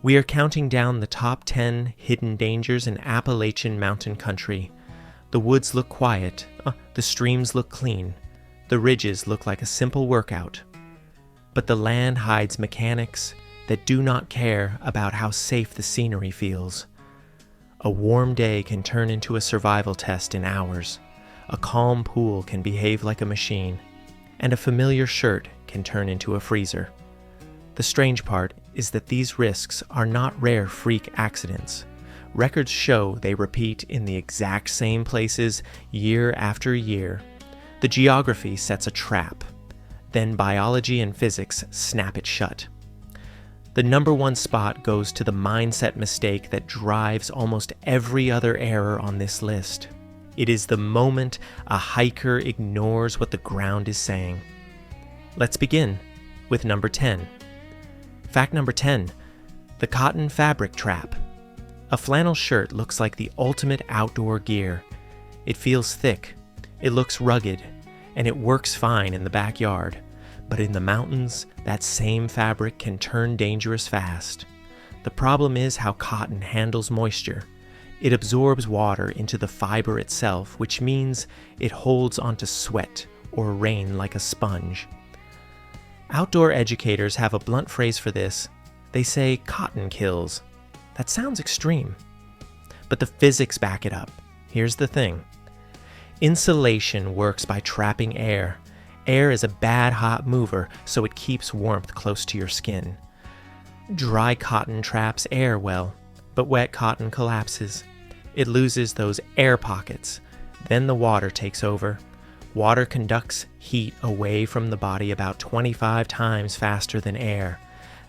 We are counting down the top 10 hidden dangers in Appalachian mountain country. The woods look quiet, the streams look clean, the ridges look like a simple workout. But the land hides mechanics that do not care about how safe the scenery feels. A warm day can turn into a survival test in hours. A calm pool can behave like a machine, and a familiar shirt can turn into a freezer. The strange part is that these risks are not rare freak accidents. Records show they repeat in the exact same places year after year. The geography sets a trap. Then biology and physics snap it shut. The number one spot goes to the mindset mistake that drives almost every other error on this list. It is the moment a hiker ignores what the ground is saying. Let's begin with number 10. Fact number 10, the cotton fabric trap. A flannel shirt looks like the ultimate outdoor gear. It feels thick, it looks rugged, and it works fine in the backyard. But in the mountains, that same fabric can turn dangerous fast. The problem is how cotton handles moisture. It absorbs water into the fiber itself, which means it holds onto sweat or rain like a sponge. Outdoor educators have a blunt phrase for this. They say cotton kills. That sounds extreme. But the physics back it up. Here's the thing. Insulation works by trapping air. Air is a bad hot mover, so it keeps warmth close to your skin. Dry cotton traps air well, but wet cotton collapses. It loses those air pockets. Then the water takes over. Water conducts heat away from the body about 25 times faster than air.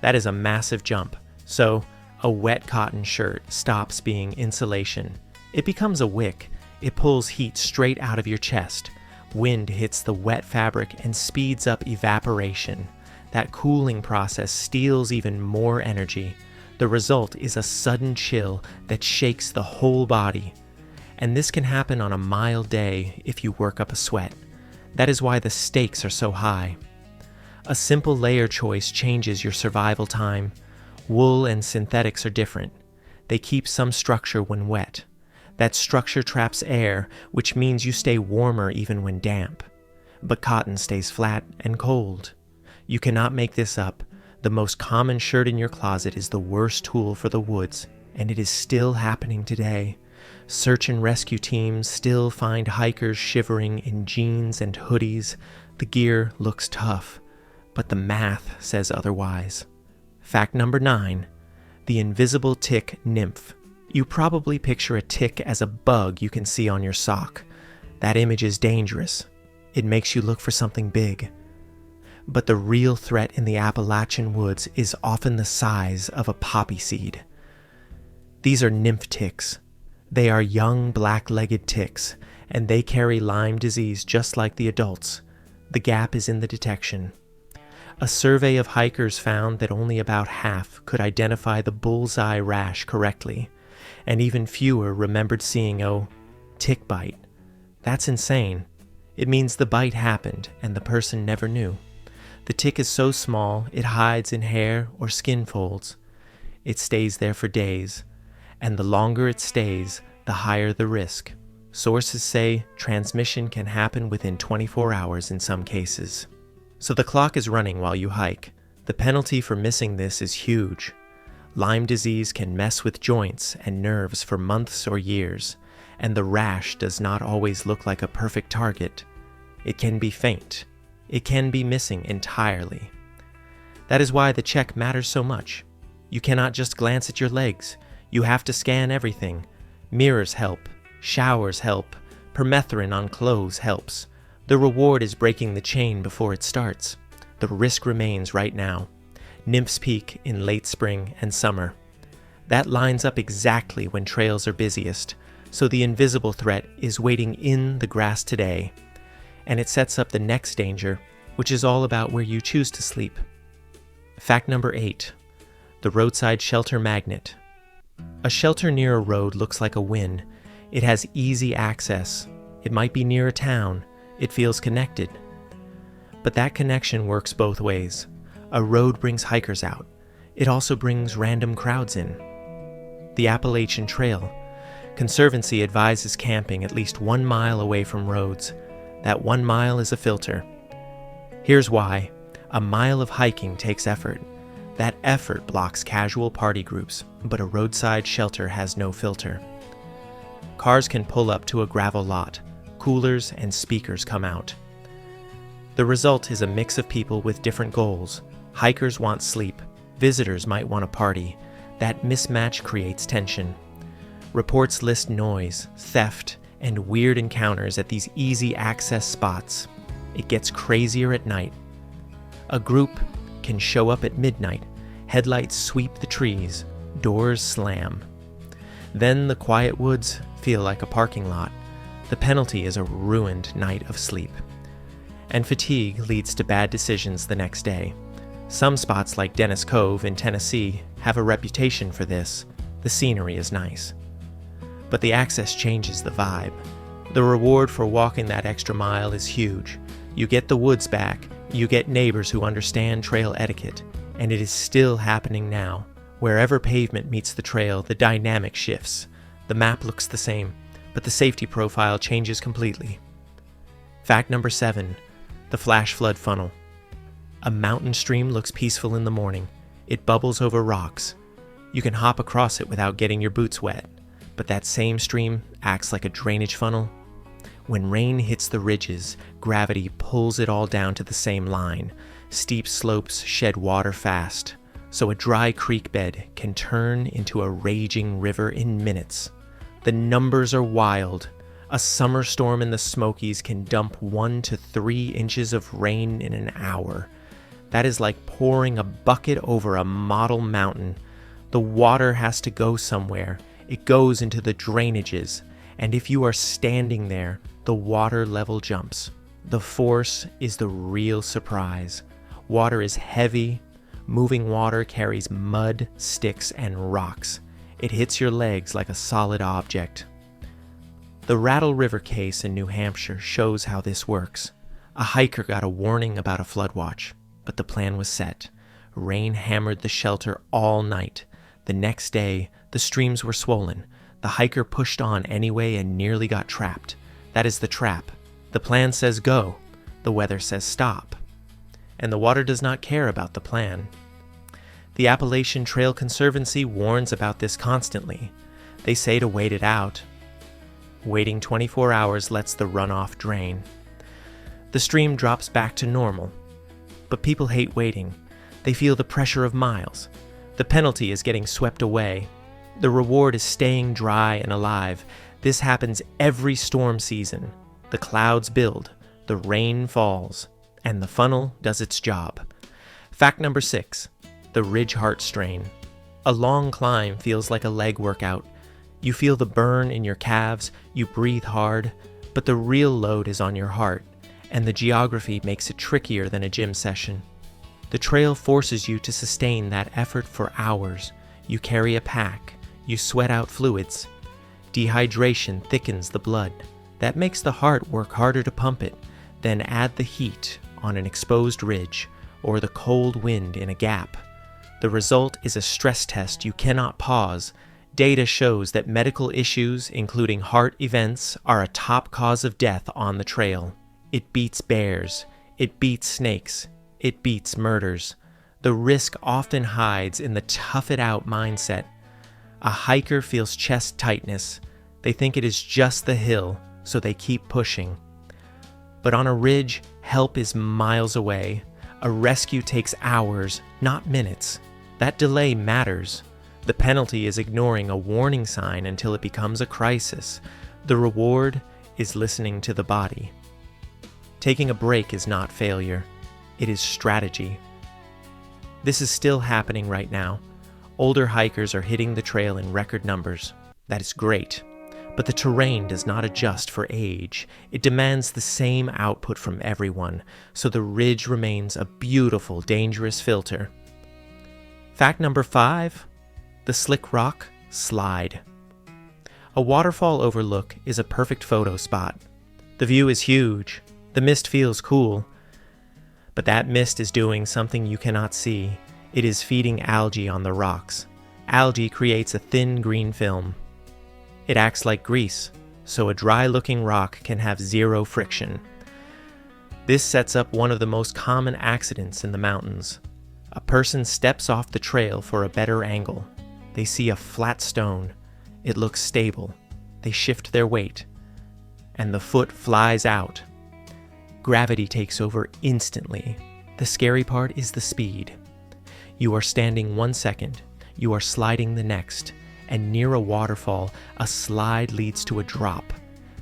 That is a massive jump. So, a wet cotton shirt stops being insulation. It becomes a wick. It pulls heat straight out of your chest. Wind hits the wet fabric and speeds up evaporation. That cooling process steals even more energy. The result is a sudden chill that shakes the whole body. And this can happen on a mild day if you work up a sweat. That is why the stakes are so high. A simple layer choice changes your survival time. Wool and synthetics are different. They keep some structure when wet. That structure traps air, which means you stay warmer even when damp. But cotton stays flat and cold. You cannot make this up. The most common shirt in your closet is the worst tool for the woods, and it is still happening today. Search and rescue teams still find hikers shivering in jeans and hoodies. The gear looks tough, but the math says otherwise. Fact number 9, the invisible tick nymph. You probably picture a tick as a bug you can see on your sock. That image is dangerous. It makes you look for something big. But the real threat in the Appalachian woods is often the size of a poppy seed. These are nymph ticks. They are young black-legged ticks, and they carry Lyme disease just like the adults. The gap is in the detection. A survey of hikers found that only about half could identify the bullseye rash correctly, and even fewer remembered seeing a tick bite. That's insane. It means the bite happened and the person never knew. The tick is so small it hides in hair or skin folds. It stays there for days, and the longer it stays, the higher the risk. Sources say transmission can happen within 24 hours in some cases. So the clock is running while you hike. The penalty for missing this is huge. Lyme disease can mess with joints and nerves for months or years, and the rash does not always look like a perfect target. It can be faint. It can be missing entirely. That is why the check matters so much. You cannot just glance at your legs. You have to scan everything. Mirrors help. Showers help. Permethrin on clothes helps. The reward is breaking the chain before it starts. The risk remains right now. Nymphs peak in late spring and summer. That lines up exactly when trails are busiest, so the invisible threat is waiting in the grass today. And it sets up the next danger, which is all about where you choose to sleep. Fact number 8, the roadside shelter magnet. A shelter near a road looks like a win. It has easy access. It might be near a town. It feels connected. But that connection works both ways. A road brings hikers out. It also brings random crowds in. The Appalachian Trail. Conservancy advises camping at least 1 mile away from roads. That 1 mile is a filter. Here's why. A mile of hiking takes effort. That effort blocks casual party groups, but a roadside shelter has no filter. Cars can pull up to a gravel lot. Coolers and speakers come out. The result is a mix of people with different goals. Hikers want sleep. Visitors might want a party. That mismatch creates tension. Reports list noise, theft, and weird encounters at these easy access spots. It gets crazier at night. A group can show up at midnight. Headlights sweep the trees. Doors slam. Then the quiet woods feel like a parking lot. The penalty is a ruined night of sleep. And fatigue leads to bad decisions the next day. Some spots like Dennis Cove in Tennessee have a reputation for this. The scenery is nice. But the access changes the vibe. The reward for walking that extra mile is huge. You get the woods back, you get neighbors who understand trail etiquette, and it is still happening now. Wherever pavement meets the trail, the dynamic shifts. The map looks the same, but the safety profile changes completely. Fact number 7, the flash flood funnel. A mountain stream looks peaceful in the morning. It bubbles over rocks. You can hop across it without getting your boots wet. But that same stream acts like a drainage funnel. When rain hits the ridges, gravity pulls it all down to the same line. Steep slopes shed water fast, so a dry creek bed can turn into a raging river in minutes. The numbers are wild. A summer storm in the Smokies can dump 1 to 3 inches of rain in an hour. That is like pouring a bucket over a model mountain. The water has to go somewhere. It goes into the drainages, and if you are standing there, the water level jumps. The force is the real surprise. Water is heavy. Moving water carries mud, sticks, and rocks. It hits your legs like a solid object. The Rattle River case in New Hampshire shows how this works. A hiker got a warning about a flood watch, but the plan was set. Rain hammered the shelter all night. The next day, the streams were swollen. The hiker pushed on anyway and nearly got trapped. That is the trap. The plan says go. The weather says stop. And the water does not care about the plan. The Appalachian Trail Conservancy warns about this constantly. They say to wait it out. Waiting 24 hours lets the runoff drain. The stream drops back to normal. But people hate waiting. They feel the pressure of miles. The penalty is getting swept away. The reward is staying dry and alive. This happens every storm season. The clouds build, the rain falls, and the funnel does its job. Fact number 6, the ridge heart strain. A long climb feels like a leg workout. You feel the burn in your calves, you breathe hard, but the real load is on your heart, and the geography makes it trickier than a gym session. The trail forces you to sustain that effort for hours. You carry a pack. You sweat out fluids. Dehydration thickens the blood. That makes the heart work harder to pump it. Then add the heat on an exposed ridge or the cold wind in a gap. The result is a stress test you cannot pause. Data shows that medical issues, including heart events, are a top cause of death on the trail. It beats bears. It beats snakes. It beats murders. The risk often hides in the tough-it-out mindset. A hiker feels chest tightness. They think it is just the hill, so they keep pushing. But on a ridge, help is miles away. A rescue takes hours, not minutes. That delay matters. The penalty is ignoring a warning sign until it becomes a crisis. The reward is listening to the body. Taking a break is not failure. It is strategy. This is still happening right now. Older hikers are hitting the trail in record numbers. That is great. But the terrain does not adjust for age. It demands the same output from everyone, so the ridge remains a beautiful, dangerous filter. Fact number 5, the Slick Rock Slide. A waterfall overlook is a perfect photo spot. The view is huge. The mist feels cool. But that mist is doing something you cannot see. It is feeding algae on the rocks. Algae creates a thin green film. It acts like grease, so a dry-looking rock can have zero friction. This sets up one of the most common accidents in the mountains. A person steps off the trail for a better angle. They see a flat stone. It looks stable. They shift their weight, and the foot flies out. Gravity takes over instantly. The scary part is the speed. You are standing 1 second, you are sliding the next, and near a waterfall, a slide leads to a drop.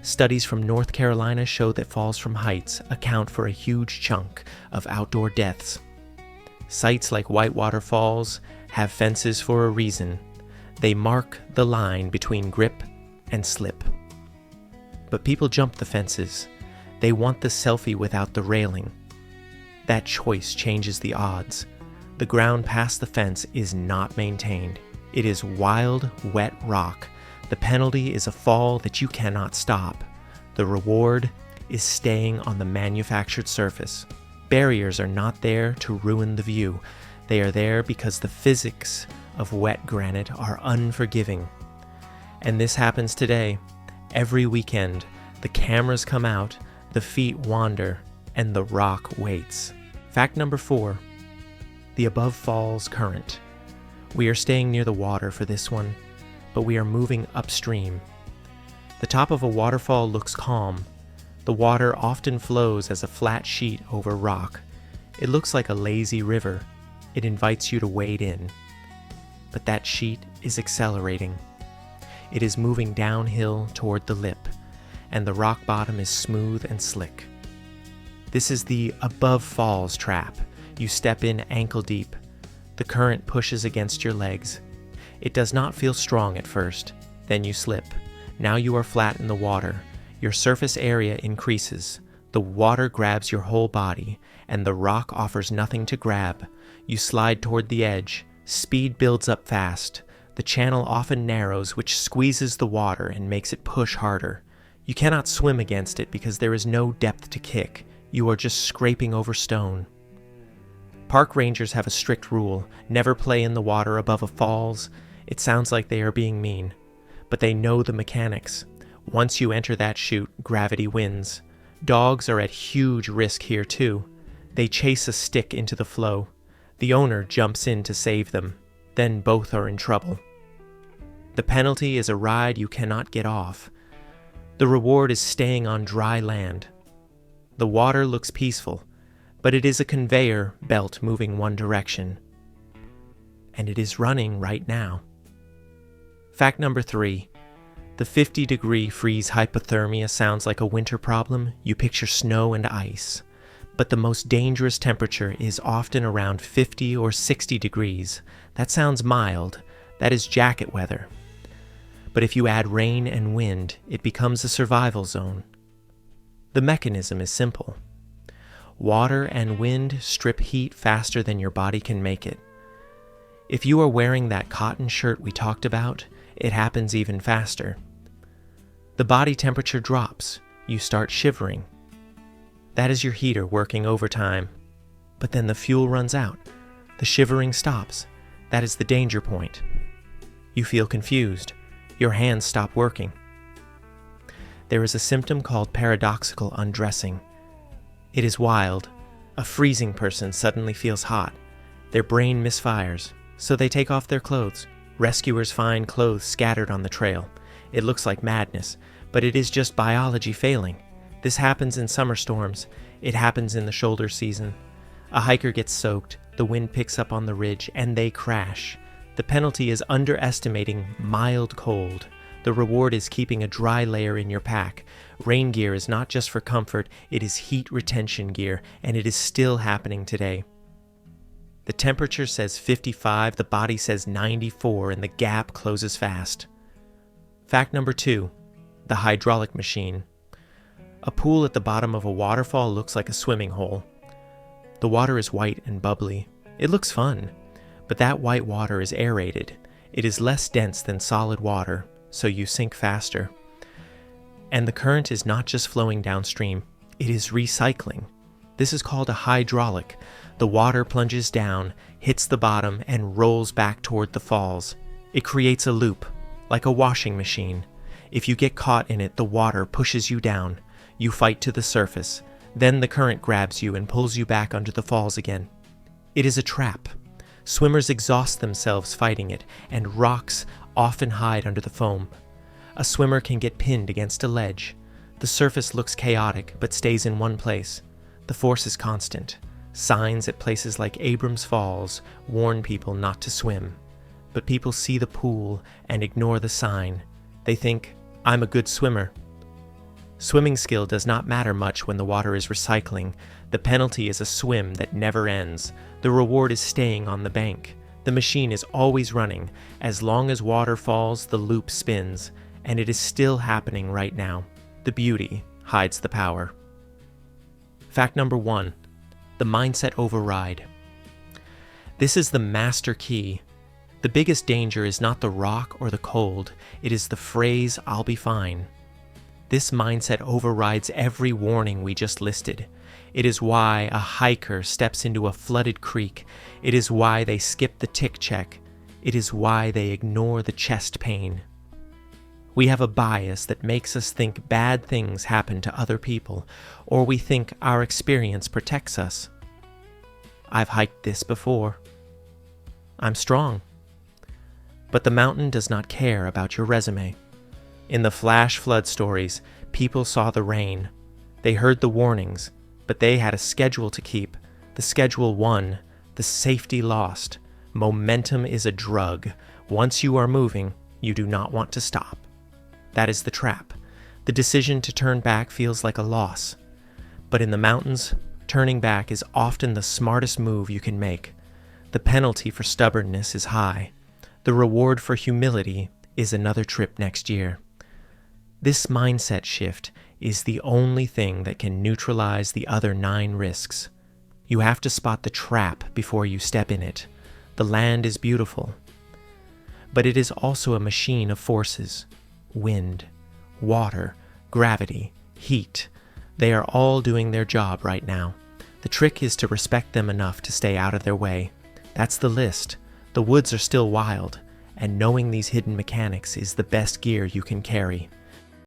Studies from North Carolina show that falls from heights account for a huge chunk of outdoor deaths. Sites like Whitewater Falls have fences for a reason. They mark the line between grip and slip. But people jump the fences. They want the selfie without the railing. That choice changes the odds. The ground past the fence is not maintained. It is wild, wet rock. The penalty is a fall that you cannot stop. The reward is staying on the manufactured surface. Barriers are not there to ruin the view. They are there because the physics of wet granite are unforgiving. And this happens today. Every weekend, the cameras come out, the feet wander, and the rock waits. Fact number 4, the above falls current. We are staying near the water for this one, but we are moving upstream. The top of a waterfall looks calm. The water often flows as a flat sheet over rock. It looks like a lazy river. It invites you to wade in. But that sheet is accelerating. It is moving downhill toward the lip, and the rock bottom is smooth and slick. This is the above falls trap. You step in ankle deep. The current pushes against your legs. It does not feel strong at first. Then you slip. Now you are flat in the water. Your surface area increases. The water grabs your whole body, and the rock offers nothing to grab. You slide toward the edge. Speed builds up fast. The channel often narrows, which squeezes the water and makes it push harder. You cannot swim against it because there is no depth to kick. You are just scraping over stone. Park rangers have a strict rule: never play in the water above a falls. It sounds like they are being mean, but they know the mechanics. Once you enter that chute, gravity wins. Dogs are at huge risk here too. They chase a stick into the flow. The owner jumps in to save them. Then both are in trouble. The penalty is a ride you cannot get off. The reward is staying on dry land. The water looks peaceful, but it is a conveyor belt moving one direction. And it is running right now. Fact number 3. The 50-degree freeze hypothermia sounds like a winter problem. You picture snow and ice. But the most dangerous temperature is often around 50 or 60 degrees. That sounds mild. That is jacket weather. But if you add rain and wind, it becomes a survival zone. The mechanism is simple. Water and wind strip heat faster than your body can make it. If you are wearing that cotton shirt we talked about, it happens even faster. The body temperature drops. You start shivering. That is your heater working overtime. But then the fuel runs out. The shivering stops. That is the danger point. You feel confused. Your hands stop working. There is a symptom called paradoxical undressing. It is wild. A freezing person suddenly feels hot. Their brain misfires, so they take off their clothes. Rescuers find clothes scattered on the trail. It looks like madness, but it is just biology failing. This happens in summer storms. It happens in the shoulder season. A hiker gets soaked, the wind picks up on the ridge, and they crash. The penalty is underestimating mild cold. The reward is keeping a dry layer in your pack. Rain gear is not just for comfort, it is heat retention gear, and it is still happening today. The temperature says 55, the body says 94, and the gap closes fast. Fact number 2, the hydraulic machine. A pool at the bottom of a waterfall looks like a swimming hole. The water is white and bubbly. It looks fun, but that white water is aerated. It is less dense than solid water, so you sink faster. And the current is not just flowing downstream, it is recycling. This is called a hydraulic. The water plunges down, hits the bottom, and rolls back toward the falls. It creates a loop, like a washing machine. If you get caught in it, the water pushes you down. You fight to the surface. Then the current grabs you and pulls you back under the falls again. It is a trap. Swimmers exhaust themselves fighting it, and rocks often hide under the foam. A swimmer can get pinned against a ledge. The surface looks chaotic, but stays in one place. The force is constant. Signs at places like Abrams Falls warn people not to swim. But people see the pool and ignore the sign. They think, I'm a good swimmer. Swimming skill does not matter much when the water is recycling. The penalty is a swim that never ends. The reward is staying on the bank. The machine is always running. As long as water falls, the loop spins. And it is still happening right now. The beauty hides the power. Fact number 1. The mindset override. This is the master key. The biggest danger is not the rock or the cold. It is the phrase, I'll be fine. This mindset overrides every warning we just listed. It is why a hiker steps into a flooded creek. It is why they skip the tick check. It is why they ignore the chest pain. We have a bias that makes us think bad things happen to other people, or we think our experience protects us. I've hiked this before. I'm strong. But the mountain does not care about your resume. In the flash flood stories, people saw the rain. They heard the warnings, but they had a schedule to keep. The schedule won. The safety lost. Momentum is a drug. Once you are moving, you do not want to stop. That is the trap. The decision to turn back feels like a loss. But in the mountains, turning back is often the smartest move you can make. The penalty for stubbornness is high. The reward for humility is another trip next year. This mindset shift is the only thing that can neutralize the other 9 risks. You have to spot the trap before you step in it. The land is beautiful, but it is also a machine of forces. Wind, water, gravity, heat. They are all doing their job right now. The trick is to respect them enough to stay out of their way. That's the list. The woods are still wild, and knowing these hidden mechanics is the best gear you can carry.